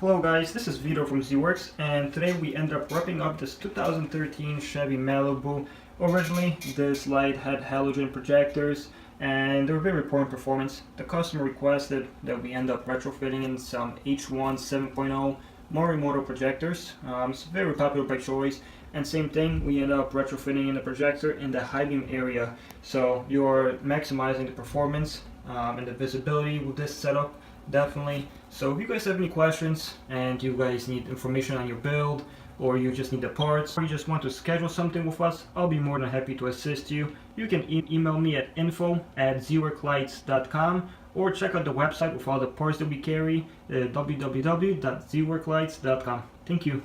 Hello guys, this is Vito from ZWorks, and today we end up wrapping up this 2013 Chevy Malibu. Originally, this light had halogen projectors and they were very poor in performance. The customer requested that we end up retrofitting in some H1 7.0 morimoto projectors. It's very popular by choice, and same thing, we end up retrofitting in the projector in the high beam area. So you're maximizing the performance and the visibility with this setup. Definitely. So if you guys have any questions and you guys need information on your build, or you just need the parts, or you just want to schedule something with us, I'll be more than happy to assist you. You can email me at info@zworkslights.com, or check out the website with all the parts that we carry, www.zworkslights.com. Thank you.